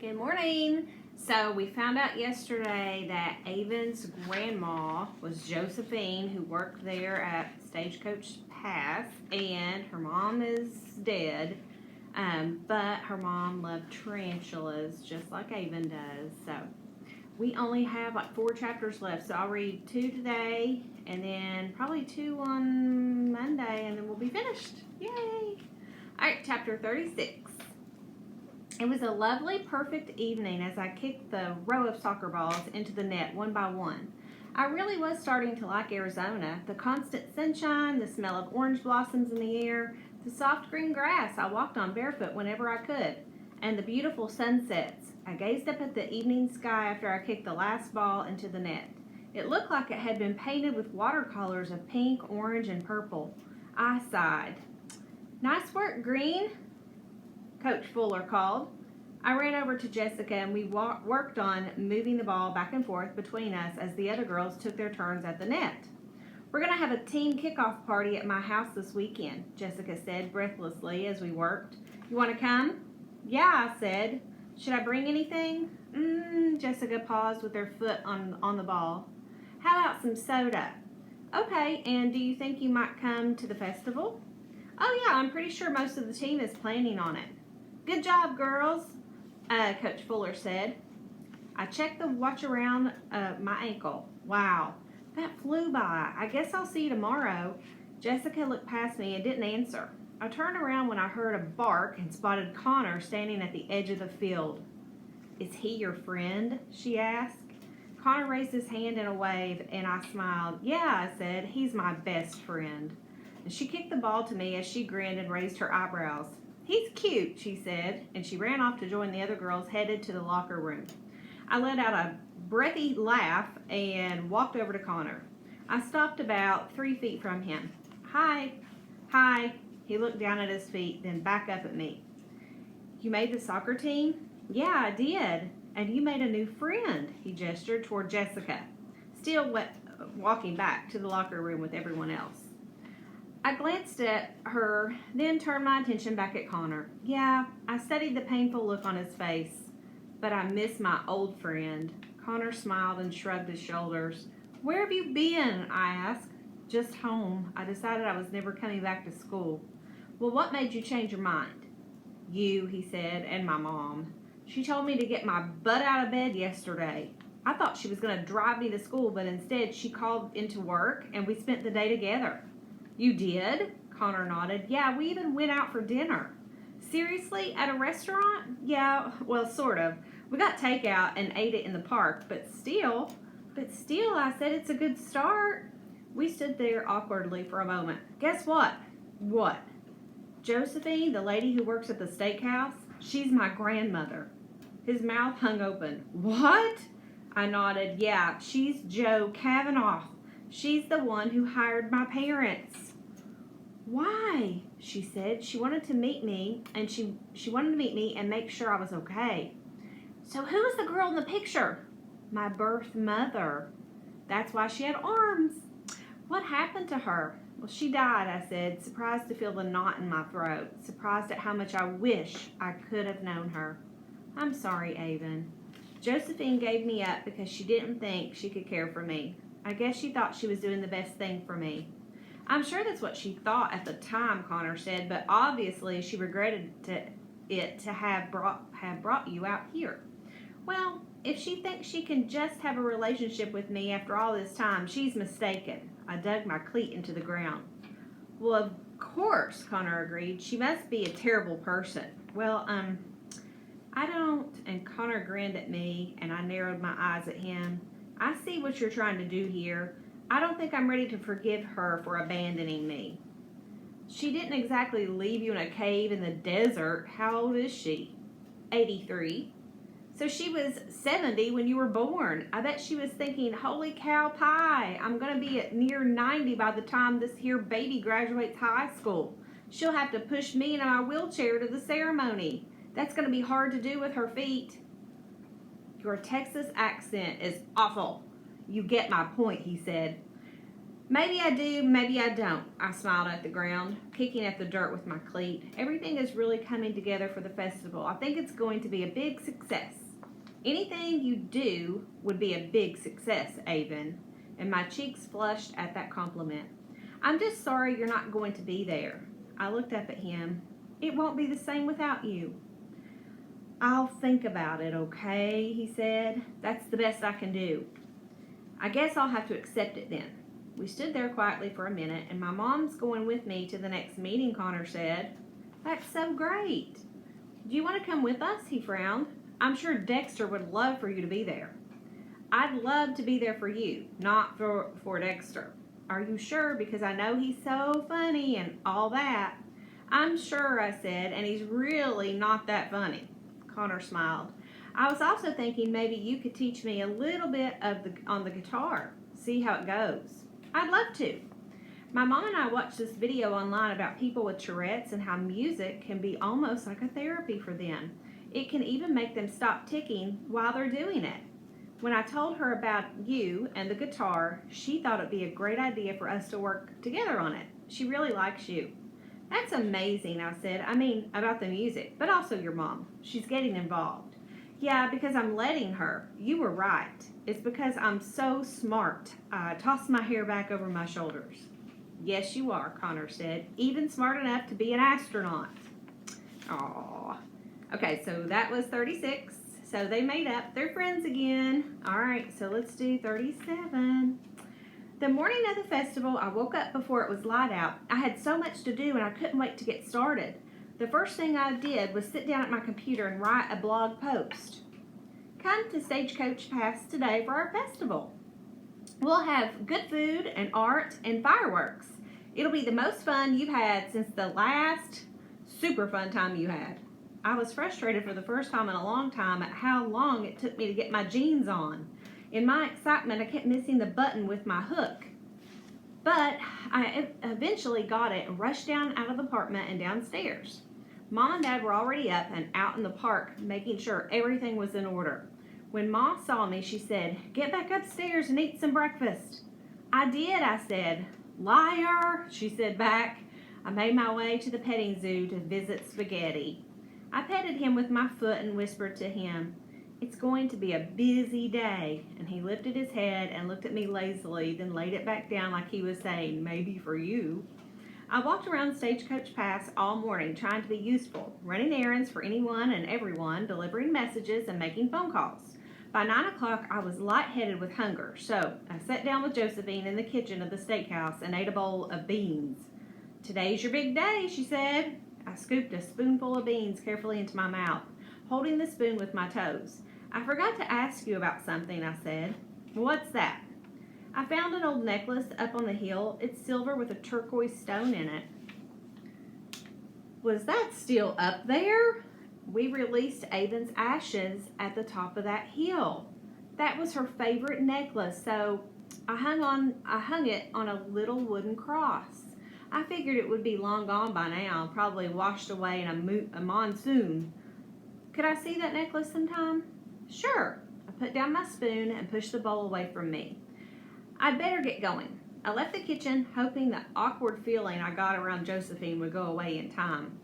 Good morning. So we found out yesterday that Avon's grandma was Josephine, who worked there at Stagecoach Pass, and her mom is dead. But her mom loved tarantulas just like Avon does. So we only have like 4 chapters left. So I'll read 2 today and then probably 2 on Monday, and then we'll be finished. Yay! All right, chapter 36. It was a lovely, perfect evening as I kicked the row of soccer balls into the net one by one. I really was starting to like Arizona. The constant sunshine, the smell of orange blossoms in the air, the soft green grass I walked on barefoot whenever I could, and the beautiful sunsets. I gazed up at the evening sky after I kicked the last ball into the net. It looked like it had been painted with watercolors of pink, orange, and purple. I sighed. "Nice work, Green," Coach Fuller called. I ran over to Jessica and we worked on moving the ball back and forth between us as the other girls took their turns at the net. "We're going to have a team kickoff party at my house this weekend," Jessica said breathlessly as we worked. "You want to come?" "Yeah," I said. "Should I bring anything?" Jessica paused with her foot on the ball. "How about some soda?" "Okay, and do you think you might come to the festival?" "Oh yeah, I'm pretty sure most of the team is planning on it." "Good job, girls," Coach Fuller said. I checked the watch around my ankle. Wow, that flew by. I guess I'll see you tomorrow. Jessica looked past me and didn't answer. I turned around when I heard a bark and spotted Connor standing at the edge of the field. "Is he your friend?" she asked. Connor raised his hand in a wave and I smiled. "Yeah," I said, "he's my best friend." And she kicked the ball to me as she grinned and raised her eyebrows. "He's cute," she said, and she ran off to join the other girls headed to the locker room. I let out a breathy laugh and walked over to Connor. I stopped about 3 feet from him. Hi." He looked down at his feet, then back up at me. "You made the soccer team?" "Yeah, I did. And you made a new friend," he gestured toward Jessica, still walking back to the locker room with everyone else. I glanced at her, then turned my attention back at Connor. Yeah, I studied the painful look on his face. "But I miss my old friend." Connor smiled and shrugged his shoulders. "Where have you been?" I asked. "Just home. I decided I was never coming back to school." "Well, what made you change your mind?" "You," he said, "and my mom. She told me to get my butt out of bed yesterday. I thought she was going to drive me to school, but instead she called into work and we spent the day together." "You did?" Connor nodded. "Yeah, we even went out for dinner." "Seriously? At a restaurant?" "Yeah, well, sort of. We got takeout and ate it in the park, but still, I said, it's a good start." We stood there awkwardly for a moment. "Guess what?" "What?" "Josephine, the lady who works at the steakhouse, she's my grandmother." His mouth hung open. "What?" I nodded. "Yeah, she's Joe Kavanaugh. She's the one who hired my parents." "Why?" she said. She wanted to meet me, and she wanted to meet me and make sure I was okay." "So who was the girl in the picture?" "My birth mother." "That's why she had arms." "What happened to her?" "Well, she died," I said, surprised to feel the knot in my throat, surprised at how much I wish I could have known her. "I'm sorry, Avon. Josephine gave me up because she didn't think she could care for me. I guess she thought she was doing the best thing for me." "I'm sure that's what she thought at the time," Connor said, "but obviously she regretted to have brought you out here." "Well, if she thinks she can just have a relationship with me after all this time, she's mistaken." I dug my cleat into the ground. "Well, of course," Connor agreed. "She must be a terrible person." "Well, I don't," and Connor grinned at me, and I narrowed my eyes at him. "I see what you're trying to do here. I don't think I'm ready to forgive her for abandoning me." "She didn't exactly leave you in a cave in the desert. How old is she?" 83. "So she was 70 when you were born. I bet she was thinking, holy cow pie, I'm going to be at near 90 by the time this here baby graduates high school. She'll have to push me in my wheelchair to the ceremony. That's going to be hard to do with her feet." "Your Texas accent is awful." "You get my point," he said. Maybe I do, maybe I don't. I smiled at the ground, kicking at the dirt with my cleat. Everything is really coming together for the festival. I think it's going to be a big success. Anything you do would be a big success, Avon. And my cheeks flushed at that compliment. I'm just sorry you're not going to be there. I looked up at him. It won't be the same without you. I'll think about it, okay, he said. That's the best I can do. I guess I'll have to accept it then. We stood there quietly for a minute, and my mom's going with me to the next meeting, Connor said. That's so great. Do you want to come with us? He frowned. I'm sure Dexter would love for you to be there. I'd love to be there for you, not for Dexter. Are you sure? Because I know he's so funny and all that. I'm sure, I said, and he's really not that funny. Connor smiled. I was also thinking maybe you could teach me a little bit on the guitar. See how it goes. I'd love to. My mom and I watched this video online about people with Tourette's and how music can be almost like a therapy for them. It can even make them stop ticking while they're doing it. When I told her about you and the guitar, she thought it'd be a great idea for us to work together on it. She really likes you. That's amazing, I said. I mean, about the music, but also your mom. She's getting involved. Yeah, because I'm letting her. You were right. It's because I'm so smart. I tossed my hair back over my shoulders. Yes, you are, Connor said. Even smart enough to be an astronaut. Aww. Okay, so that was 36. So they made up. They're friends again. All right, so let's do 37. The morning of the festival, I woke up before it was light out. I had so much to do and I couldn't wait to get started. The first thing I did was sit down at my computer and write a blog post. Come to Stagecoach Pass today for our festival. We'll have good food and art and fireworks. It'll be the most fun you've had since the last super fun time you had. I was frustrated for the first time in a long time at how long it took me to get my jeans on. In my excitement, I kept missing the button with my hook. But I eventually got it and rushed down out of the apartment and downstairs. Mom and Dad were already up and out in the park, making sure everything was in order. When Mom saw me, she said, "Get back upstairs and eat some breakfast." "I did," I said. "Liar," she said back. I made my way to the petting zoo to visit Spaghetti. I petted him with my foot and whispered to him, "It's going to be a busy day." And he lifted his head and looked at me lazily, then laid it back down like he was saying, "Maybe for you." I walked around Stagecoach Pass all morning trying to be useful, running errands for anyone and everyone, delivering messages, and making phone calls. By 9 o'clock, I was lightheaded with hunger, so I sat down with Josephine in the kitchen of the steakhouse and ate a bowl of beans. "Today's your big day," she said. I scooped a spoonful of beans carefully into my mouth, holding the spoon with my toes. "I forgot to ask you about something," I said. "What's that?" "I found an old necklace up on the hill. It's silver with a turquoise stone in it." "Was that still up there?" "We released Avon's ashes at the top of that hill. That was her favorite necklace, so I hung it on a little wooden cross. I figured it would be long gone by now, probably washed away in a monsoon. Could I see that necklace sometime?" "Sure." I put down my spoon and pushed the bowl away from me. "I'd better get going." I left the kitchen, hoping the awkward feeling I got around Josephine would go away in time.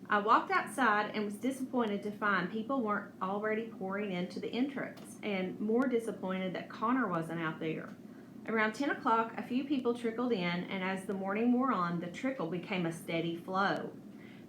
I walked outside and was disappointed to find people weren't already pouring into the entrance, and more disappointed that Connor wasn't out there. Around 10 o'clock, a few people trickled in, and as the morning wore on, the trickle became a steady flow.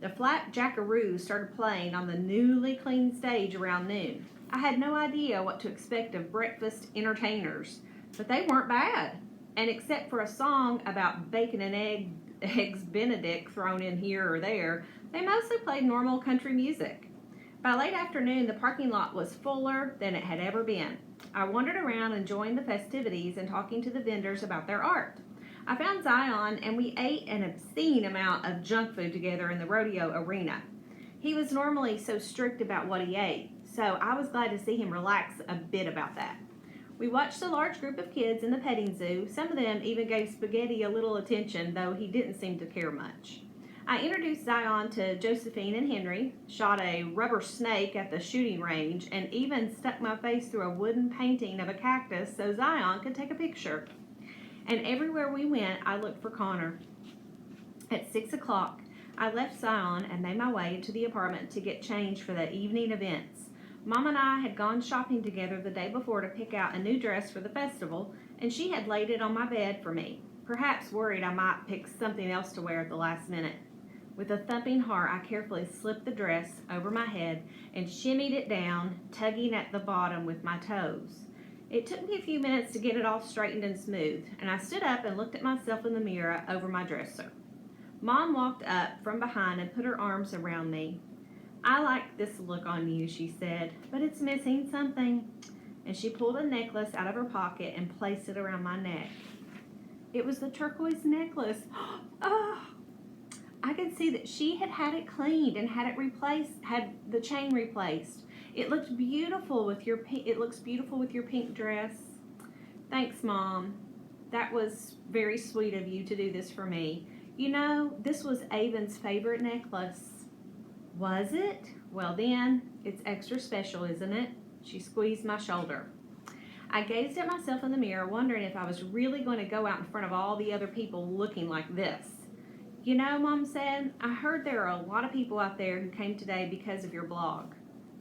The flat jackaroos started playing on the newly cleaned stage around noon. I had no idea what to expect of breakfast entertainers, but they weren't bad. And except for a song about bacon and eggs Benedict thrown in here or there, they mostly played normal country music. By late afternoon, the parking lot was fuller than it had ever been. I wandered around enjoying the festivities and talking to the vendors about their art. I found Zion, and we ate an obscene amount of junk food together in the rodeo arena. He was normally so strict about what he ate, so I was glad to see him relax a bit about that. We watched a large group of kids in the petting zoo. Some of them even gave Spaghetti a little attention, though he didn't seem to care much. I introduced Zion to Josephine and Henry, shot a rubber snake at the shooting range, and even stuck my face through a wooden painting of a cactus so Zion could take a picture. and everywhere we went, I looked for Connor. At 6 o'clock, I left Zion and made my way to the apartment to get changed for the evening events. Mom and I had gone shopping together the day before to pick out a new dress for the festival, and she had laid it on my bed for me, perhaps worried I might pick something else to wear at the last minute. With a thumping heart, I carefully slipped the dress over my head and shimmied it down, tugging at the bottom with my toes. It took me a few minutes to get it all straightened and smooth, and I stood up and looked at myself in the mirror over my dresser. Mom walked up from behind and put her arms around me. "I like this look on you," she said, "but it's missing something." And she pulled a necklace out of her pocket and placed it around my neck. It was the turquoise necklace. Oh, I could see that she had had it cleaned and had the chain replaced. It looks beautiful with your pink dress. Thanks, Mom. That was very sweet of you to do this for me. You know, this was Avon's favorite necklace. Was it? Well then, it's extra special, isn't it? She squeezed my shoulder. I gazed at myself in the mirror, wondering if I was really going to go out in front of all the other people looking like this. "You know," Mom said, "I heard there are a lot of people out there who came today because of your blog."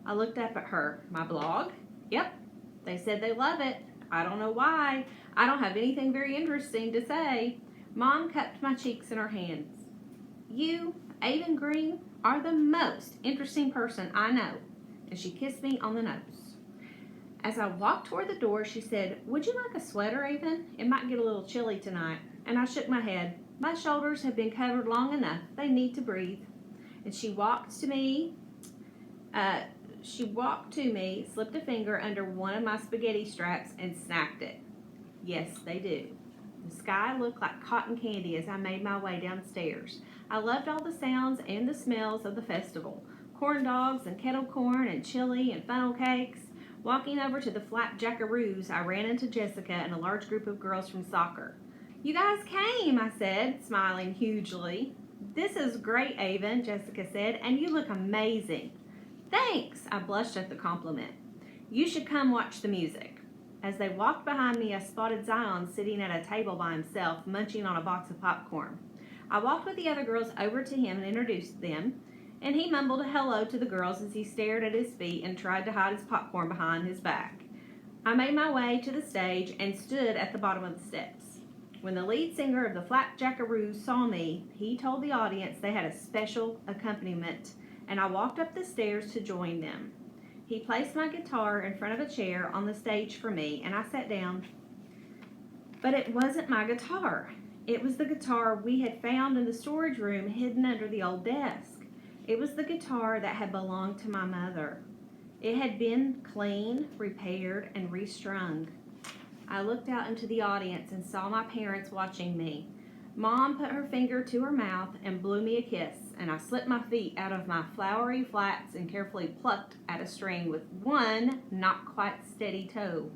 I looked up at her. "My blog?" "Yep. They said they love it. I don't know why. I don't have anything very interesting to say." Mom cupped my cheeks in her hands. "You, Avon Green, are the most interesting person I know." And she kissed me on the nose. As I walked toward the door, she said, "Would you like a sweater, Avon? It might get a little chilly tonight." And I shook my head. My shoulders have been covered long enough. They need to breathe. And she walked to me, slipped a finger under one of my spaghetti straps, and snapped it. Yes, they do. The sky looked like cotton candy as I made my way downstairs. I loved all the sounds and the smells of the festival. Corn dogs and kettle corn and chili and funnel cakes. Walking over to the flat jackaroos, I ran into Jessica and a large group of girls from soccer. "You guys came," I said, smiling hugely. "This is great, Avon," Jessica said, "and you look amazing." "Thanks," I blushed at the compliment. "You should come watch the music." As they walked behind me, I spotted Zion sitting at a table by himself, munching on a box of popcorn. I walked with the other girls over to him and introduced them, and he mumbled a hello to the girls as he stared at his feet and tried to hide his popcorn behind his back. I made my way to the stage and stood at the bottom of the steps. When the lead singer of the Flat Jackaroos saw me, he told the audience they had a special accompaniment, and I walked up the stairs to join them. He placed my guitar in front of a chair on the stage for me, and I sat down. But it wasn't my guitar. It was the guitar we had found in the storage room hidden under the old desk. It was the guitar that had belonged to my mother. It had been cleaned, repaired, and restrung. I looked out into the audience and saw my parents watching me. Mom put her finger to her mouth and blew me a kiss, and I slipped my feet out of my flowery flats and carefully plucked at a string with one not quite steady toe.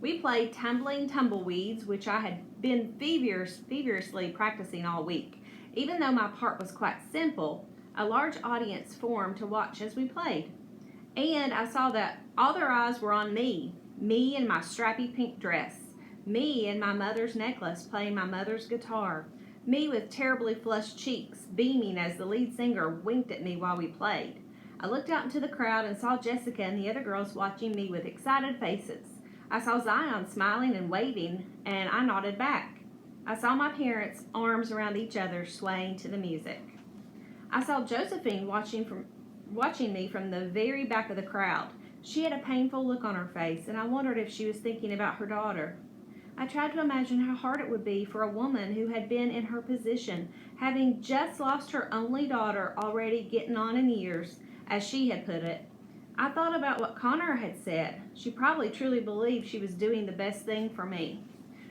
We played Tumbling Tumbleweeds, which I had been feverishly practicing all week. Even though my part was quite simple, a large audience formed to watch as we played. And I saw that all their eyes were on me in my strappy pink dress, me in my mother's necklace playing my mother's guitar, me with terribly flushed cheeks, beaming as the lead singer winked at me while we played. I looked out into the crowd and saw Jessica and the other girls watching me with excited faces. I saw Zion smiling and waving, and I nodded back. I saw my parents' arms around each other, swaying to the music. I saw Josephine watching me from the very back of the crowd. She had a painful look on her face, and I wondered if she was thinking about her daughter. I tried to imagine how hard it would be for a woman who had been in her position, having just lost her only daughter, already getting on in years, as she had put it. I thought about what Connor had said. She probably truly believed she was doing the best thing for me.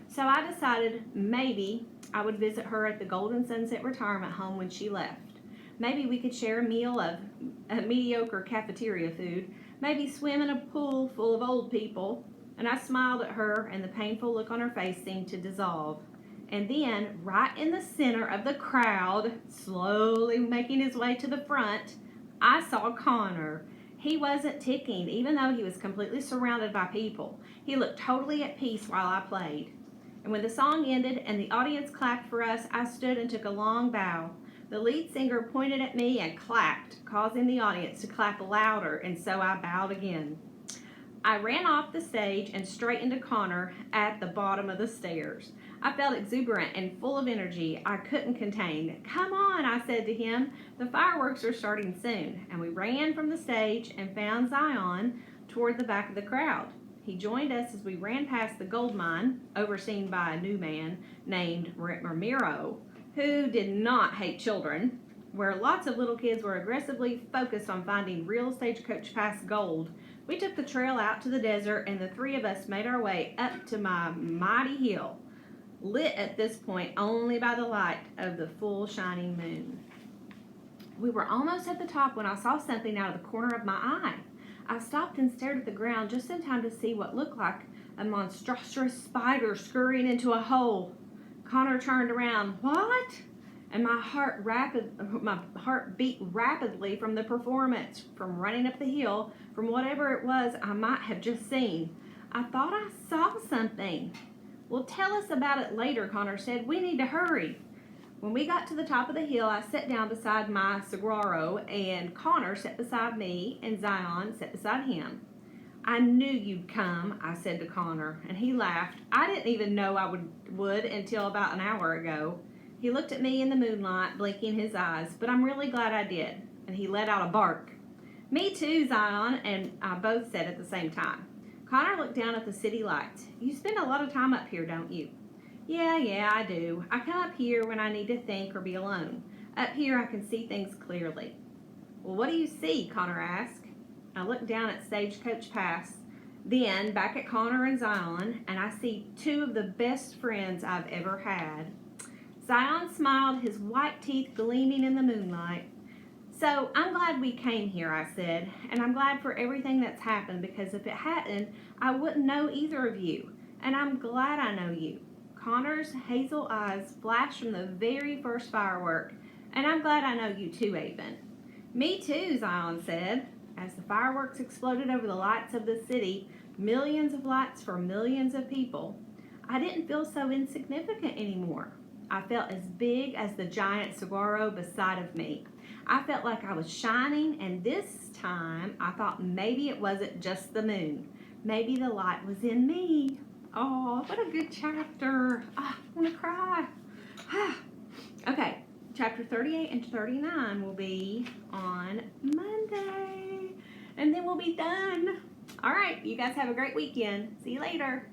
So I decided maybe I would visit her at the Golden Sunset Retirement Home when she left. Maybe we could share a meal of mediocre cafeteria food, maybe swim in a pool full of old people. And I smiled at her, and the painful look on her face seemed to dissolve. And then, right in the center of the crowd, slowly making his way to the front, I saw Connor. He wasn't ticking, even though he was completely surrounded by people. He looked totally at peace while I played. And when the song ended and the audience clapped for us, I stood and took a long bow. The lead singer pointed at me and clapped, causing the audience to clap louder, and so I bowed again. I ran off the stage and straight into Connor at the bottom of the stairs. I felt exuberant and full of energy I couldn't contain. "Come on," I said to him. "The fireworks are starting soon." And we ran from the stage and found Zion toward the back of the crowd. He joined us as we ran past the gold mine, overseen by a new man named Ramiro, who did not hate children, where lots of little kids were aggressively focused on finding real Stagecoach Pass gold. We took the trail out to the desert, and the three of us made our way up to my mighty hill, lit at this point only by the light of the full shining moon. We were almost at the top when I saw something out of the corner of my eye. I stopped and stared at the ground just in time to see what looked like a monstrous spider scurrying into a hole. Connor turned around. "What?" And my heart beat rapidly from the performance, from running up the hill, from whatever it was I might have just seen. "I thought I saw something." "Well, tell us about it later," Connor said. "We need to hurry." When we got to the top of the hill, I sat down beside my saguaro, and Connor sat beside me, and Zion sat beside him. "I knew you'd come," I said to Connor, and he laughed. "I didn't even know I would until about an hour ago." He looked at me in the moonlight, blinking his eyes, "But I'm really glad I did." And he let out a bark. "Me too," Zion and I both said at the same time. Connor looked down at the city lights. "You spend a lot of time up here, don't you?" Yeah, I do. I come up here when I need to think or be alone. Up here I can see things clearly." "Well, what do you see?" Connor asked. I looked down at Stagecoach Pass, then back at Connor and Zion, and I see two of the best friends I've ever had. Zion smiled, his white teeth gleaming in the moonlight. "So I'm glad we came here," I said, "and I'm glad for everything that's happened, because if it hadn't, I wouldn't know either of you, and I'm glad I know you." Connor's hazel eyes flashed from the very first firework. "And I'm glad I know you too, Avon." "Me too," Zion said. As the fireworks exploded over the lights of the city, millions of lights for millions of people, I didn't feel so insignificant anymore. I felt as big as the giant saguaro beside of me. I felt like I was shining, and this time I thought maybe it wasn't just the moon. Maybe the light was in me. Oh, what a good chapter. I want to cry. Okay, chapter 38 and 39 will be on Monday, and then we'll be done. All right, you guys have a great weekend. See you later.